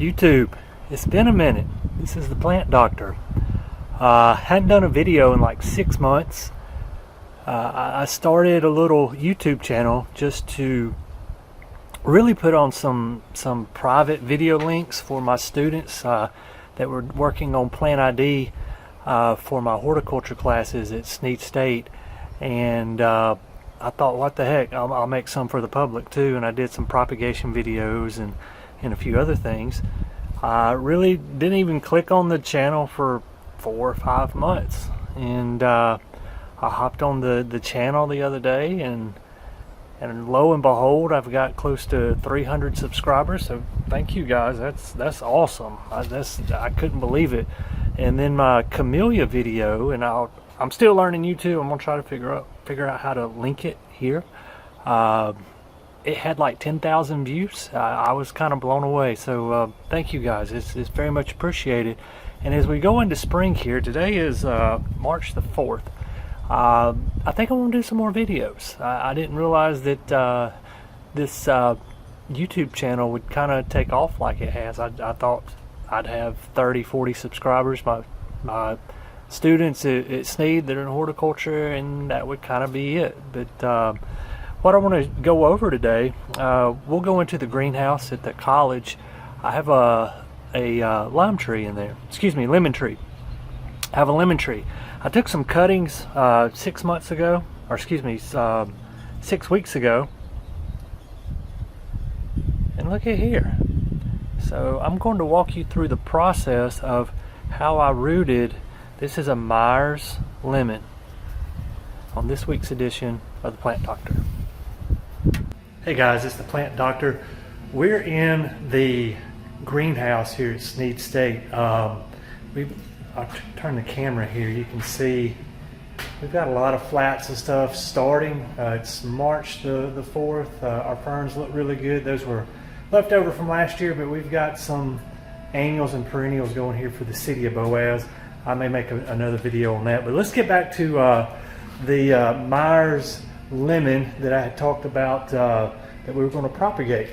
YouTube, it's been a minute. This is the Plant Doctor. Hadn't done a video in like 6 months. I started a little YouTube channel just to really put on some private video links for my students that were working on plant ID for my horticulture classes at Sneed State, and I thought, what the heck, I'll make some for the public too. And I did some propagation videos and a few other things. I really didn't even click on the channel for 4 or 5 months, and I hopped on the channel the other day, and lo and behold, I've got close to 300 subscribers. So thank you guys. That's awesome. I couldn't believe it. And then my camellia video, and I'm still learning YouTube. I'm gonna try to figure out how to link it here. It had like 10,000 views. I was kind of blown away. So thank you guys. It's very much appreciated. And as we go into spring here, today is March the 4th. I think I want to do some more videos. I didn't realize that this YouTube channel would kind of take off like it has. I thought I'd have 30-40 subscribers. My students at Sneed that are in horticulture, and that would kind of be it. But what I want to go over today, we'll go into the greenhouse at the college. I have a lime tree in there. Excuse me, lemon tree. I have a lemon tree. I took some cuttings 6 months ago, or excuse me, 6 weeks ago, and look at here. So I'm going to walk you through the process of how I rooted. This is a Myers lemon on this week's edition of the Plant Doctor. Hey guys, it's the Plant Doctor. We're in the greenhouse here at Sneed State. I'll turn the camera here. You can see we've got a lot of flats and stuff starting. It's March the 4th. Our ferns look really good. Those were left over from last year, but we've got some annuals and perennials going here for the city of Boaz. I may make another video on that, but let's get back to the Myers lemon that I had talked about that we were going to propagate.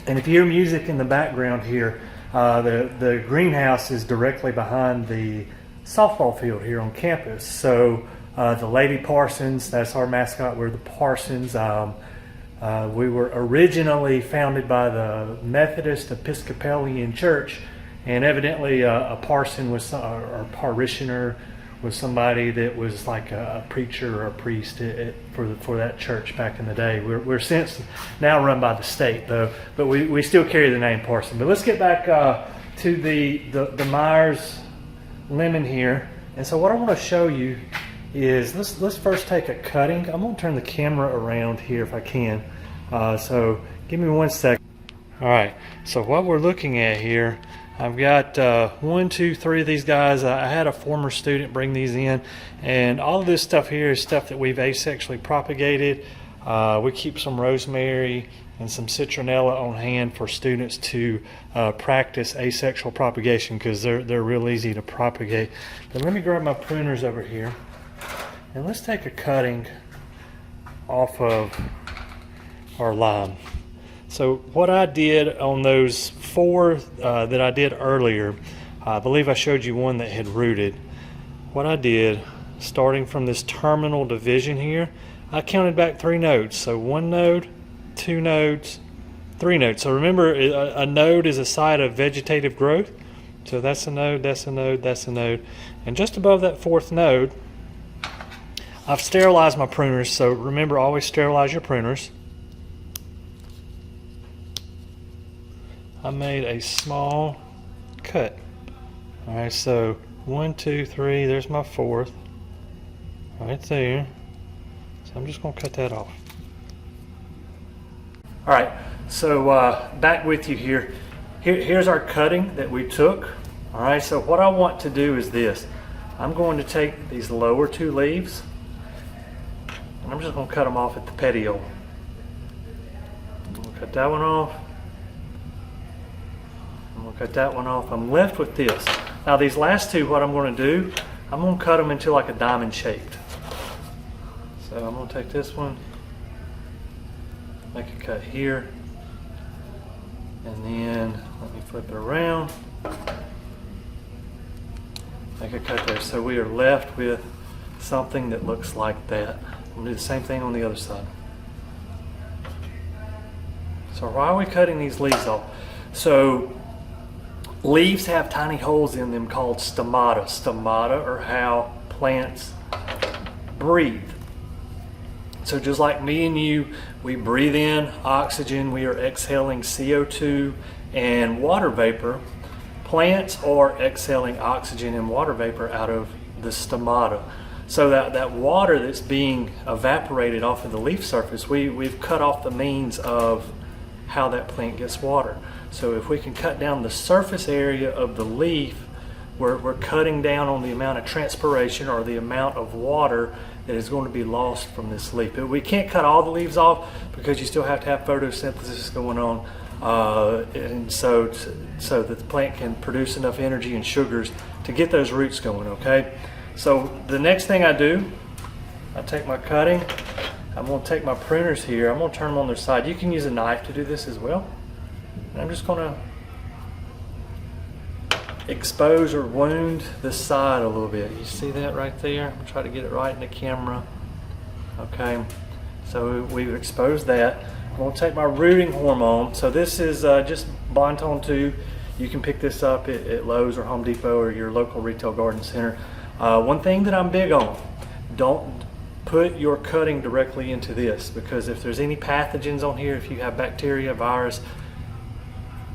And if you hear music in the background here, the greenhouse is directly behind the softball field here on campus. So the Lady Parsons, that's our mascot. We're the Parsons. We were originally founded by the Methodist Episcopalian Church, and evidently a parson was, or parishioner was somebody that was like a preacher or a priest for that church back in the day. We're since now run by the state though, but we still carry the name Parson. But let's get back to the Myers lemon here. And so what I want to show you is, let's first take a cutting. I'm going to turn the camera around here if I can. So give me 1 second. All right, so what we're looking at here, I've got 1, 2, 3 of these guys. I had a former student bring these in, and all of this stuff here is stuff that we've asexually propagated. We keep some rosemary and some citronella on hand for students to practice asexual propagation, because they're real easy to propagate. But let me grab my pruners over here, and let's take a cutting off of our lime. So what I did on those 4 that I did earlier, I believe I showed you one that had rooted. What I did, starting from this terminal division here, I counted back 3 nodes. So 1 node, 2 nodes, 3 nodes. So remember, a node is a site of vegetative growth. So that's a node, that's a node, that's a node. And just above that 4th node, I've sterilized my pruners. So remember, always sterilize your pruners. I made a small cut. All right, so 1, 2, 3, there's my 4th right there. So I'm just going to cut that off. All right, so back with you here. Here's our cutting that we took. All right, so what I want to do is this. I'm going to take these lower 2 leaves, and I'm just going to cut them off at the petiole. I'm going to cut that one off. I'm going to cut that one off. I'm left with this. Now these last 2, what I'm going to do, I'm going to cut them into like a diamond shaped. So I'm going to take this one, make a cut here, And then let me flip it around. Make a cut there. So we are left with something that looks like that. We'll do the same thing on the other side. So why are we cutting these leaves off? So leaves have tiny holes in them called stomata. Stomata are how plants breathe. So just like me and you, we breathe in oxygen, we are exhaling CO2 and water vapor. Plants are exhaling oxygen and water vapor out of the stomata. So that water that's being evaporated off of the leaf surface, we've cut off the means of how that plant gets water. So if we can cut down the surface area of the leaf, we're cutting down on the amount of transpiration or the amount of water that is going to be lost from this leaf. But we can't cut all the leaves off because you still have to have photosynthesis going on, and so that the plant can produce enough energy and sugars to get those roots going, okay? So the next thing I do, I take my cutting, I'm going to take my pruners here, I'm going to turn them on their side. You can use a knife to do this as well. And I'm just going to expose or wound the side a little bit. You see that right there? I'm going to try to get it right in the camera. Okay, so we've exposed that. I'm going to take my rooting hormone. So this is just Bonton 2. You can pick this up at Lowe's or Home Depot or your local retail garden center. One thing that I'm big on, don't put your cutting directly into this, because if there's any pathogens on here, if you have bacteria, virus,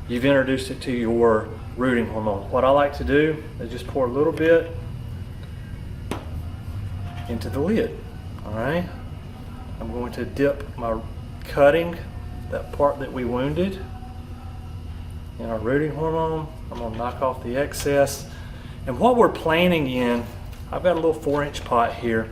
you've introduced it to your rooting hormone. What I like to do is just pour a little bit into the lid. All right, I'm going to dip my cutting, that part that we wounded, in our rooting hormone. I'm going to knock off the excess. And what we're planting in, I've got a little 4-inch pot here.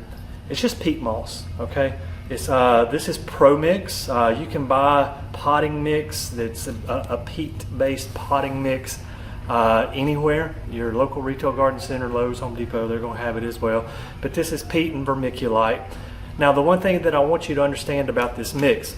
It's just peat moss, okay? It's this is Pro Mix. You can buy potting mix that's a peat-based potting mix anywhere. Your local retail garden center, Lowe's, Home Depot, they're going to have it as well. But this is peat and vermiculite. Now, the one thing that I want you to understand about this mix,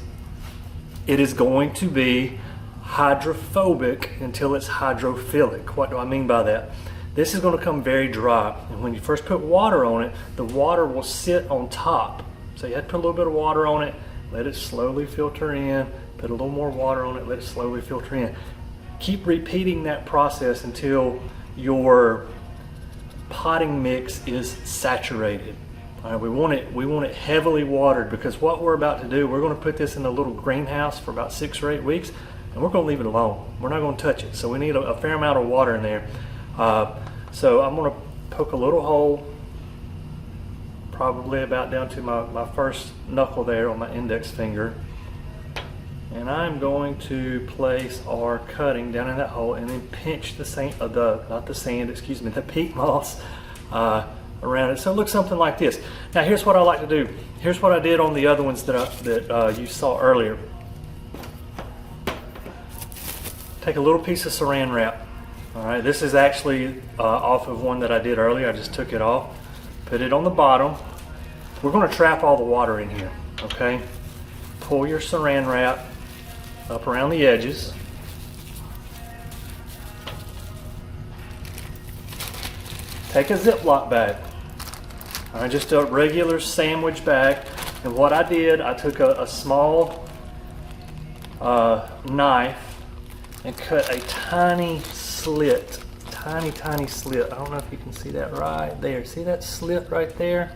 it is going to be hydrophobic until it's hydrophilic. What do I mean by that? This is going to come very dry, and when you first put water on it, the water will sit on top. So you have to put a little bit of water on it, let it slowly filter in, put a little more water on it, let it slowly filter in. Keep repeating that process until your potting mix is saturated. All right, we want it heavily watered, because what we're about to do, we're going to put this in a little greenhouse for about 6 or 8 weeks, and we're going to leave it alone. We're not going to touch it. So we need a fair amount of water in there. So I'm going to poke a little hole, probably about down to my first knuckle there on my index finger. And I'm going to place our cutting down in that hole and then pinch the peat moss around it. So it looks something like this. Now here's what I like to do. Here's what I did on the other ones that you saw earlier. Take a little piece of saran wrap. All right, this is actually off of one that I did earlier. I just took it off, put it on the bottom. We're going to trap all the water in here, okay? Pull your saran wrap up around the edges. Take a Ziploc bag, all right, just a regular sandwich bag. And what I did, I took a small knife and cut a tiny slit, tiny slit. I don't know if you can see that right there. See that slit right there?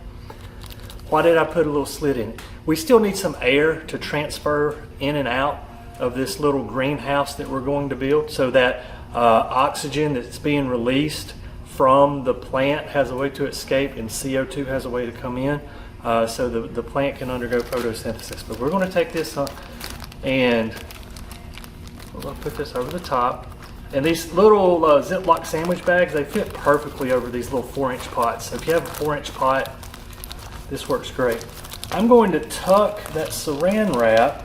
Why did I put a little slit in it? We still need some air to transfer in and out of this little greenhouse that we're going to build, so that oxygen that's being released from the plant has a way to escape and CO2 has a way to come in, so the plant can undergo photosynthesis. But we're going to take this and we're going to put this over the top. And these little Ziploc sandwich bags, they fit perfectly over these little 4-inch pots. So if you have a 4-inch pot, this works great. I'm going to tuck that saran wrap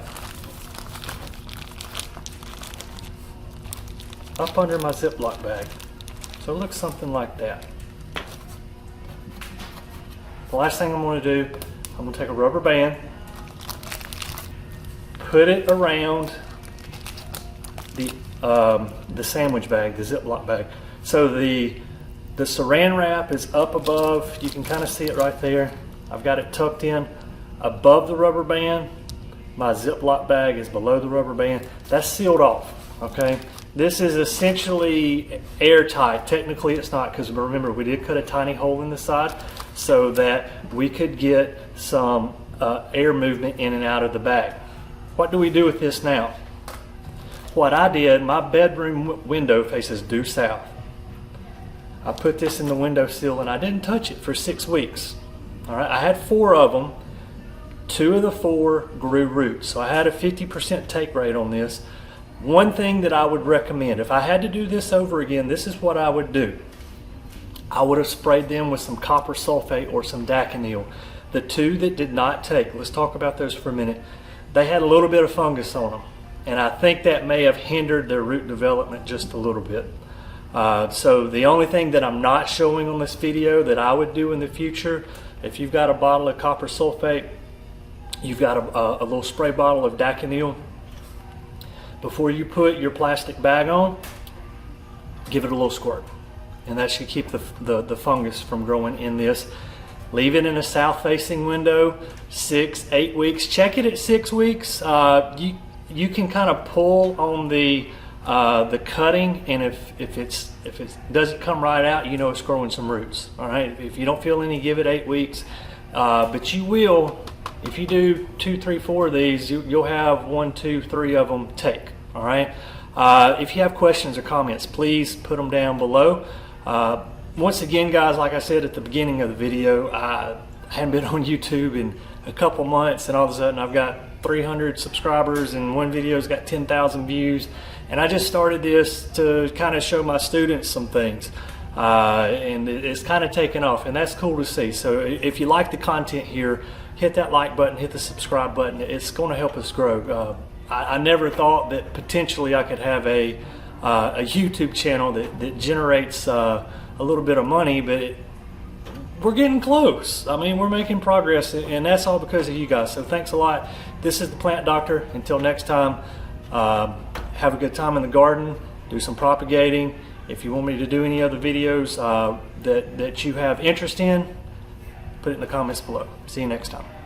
up under my Ziploc bag. So it looks something like that. The last thing I'm going to do, I'm going to take a rubber band, put it around the the sandwich bag, the Ziploc bag. So the saran wrap is up above. You can kind of see it right there. I've got it tucked in above the rubber band. My Ziploc bag is below the rubber band. That's sealed off, okay? This is essentially airtight. Technically it's not, because remember we did cut a tiny hole in the side so that we could get some air movement in and out of the bag. What do we do with this now? What I did, my bedroom window faces due south. I put this in the windowsill and I didn't touch it for 6 weeks. All right, I had 4 of them. 2 of the 4 grew roots. So I had a 50% take rate on this. One thing that I would recommend, if I had to do this over again, this is what I would do. I would have sprayed them with some copper sulfate or some daconil. The 2 that did not take, let's talk about those for a minute. They had a little bit of fungus on them, and I think that may have hindered their root development just a little bit. So the only thing that I'm not showing on this video that I would do in the future, if you've got a bottle of copper sulfate, you've got a little spray bottle of daconil, before you put your plastic bag on, give it a little squirt, and that should keep the fungus from growing in this. Leave it in a south facing window, 6-8 weeks. Check it at 6 weeks. You can kind of pull on the cutting, and if it doesn't come right out, you know it's growing some roots. All right. If you don't feel any, give it 8 weeks. But you will, if you do 2, 3, 4 of these, you'll have 1, 2, 3 of them take. All right. If you have questions or comments, please put them down below. Once again, guys, like I said at the beginning of the video, I hadn't been on YouTube in a couple months, and all of a sudden I've got 300 subscribers, and one video's got 10,000 views. And I just started this to kind of show my students some things, and it's kind of taken off, and that's cool to see. So if you like the content here, hit that like button, hit the subscribe button. It's going to help us grow. I never thought that potentially I could have a YouTube channel that generates a little bit of money, but we're getting close. I mean, we're making progress, and that's all because of you guys. So thanks a lot. This is the Plant Doctor. Until next time, have a good time in the garden. Do some propagating. If you want me to do any other videos that you have interest in, put it in the comments below. See you next time.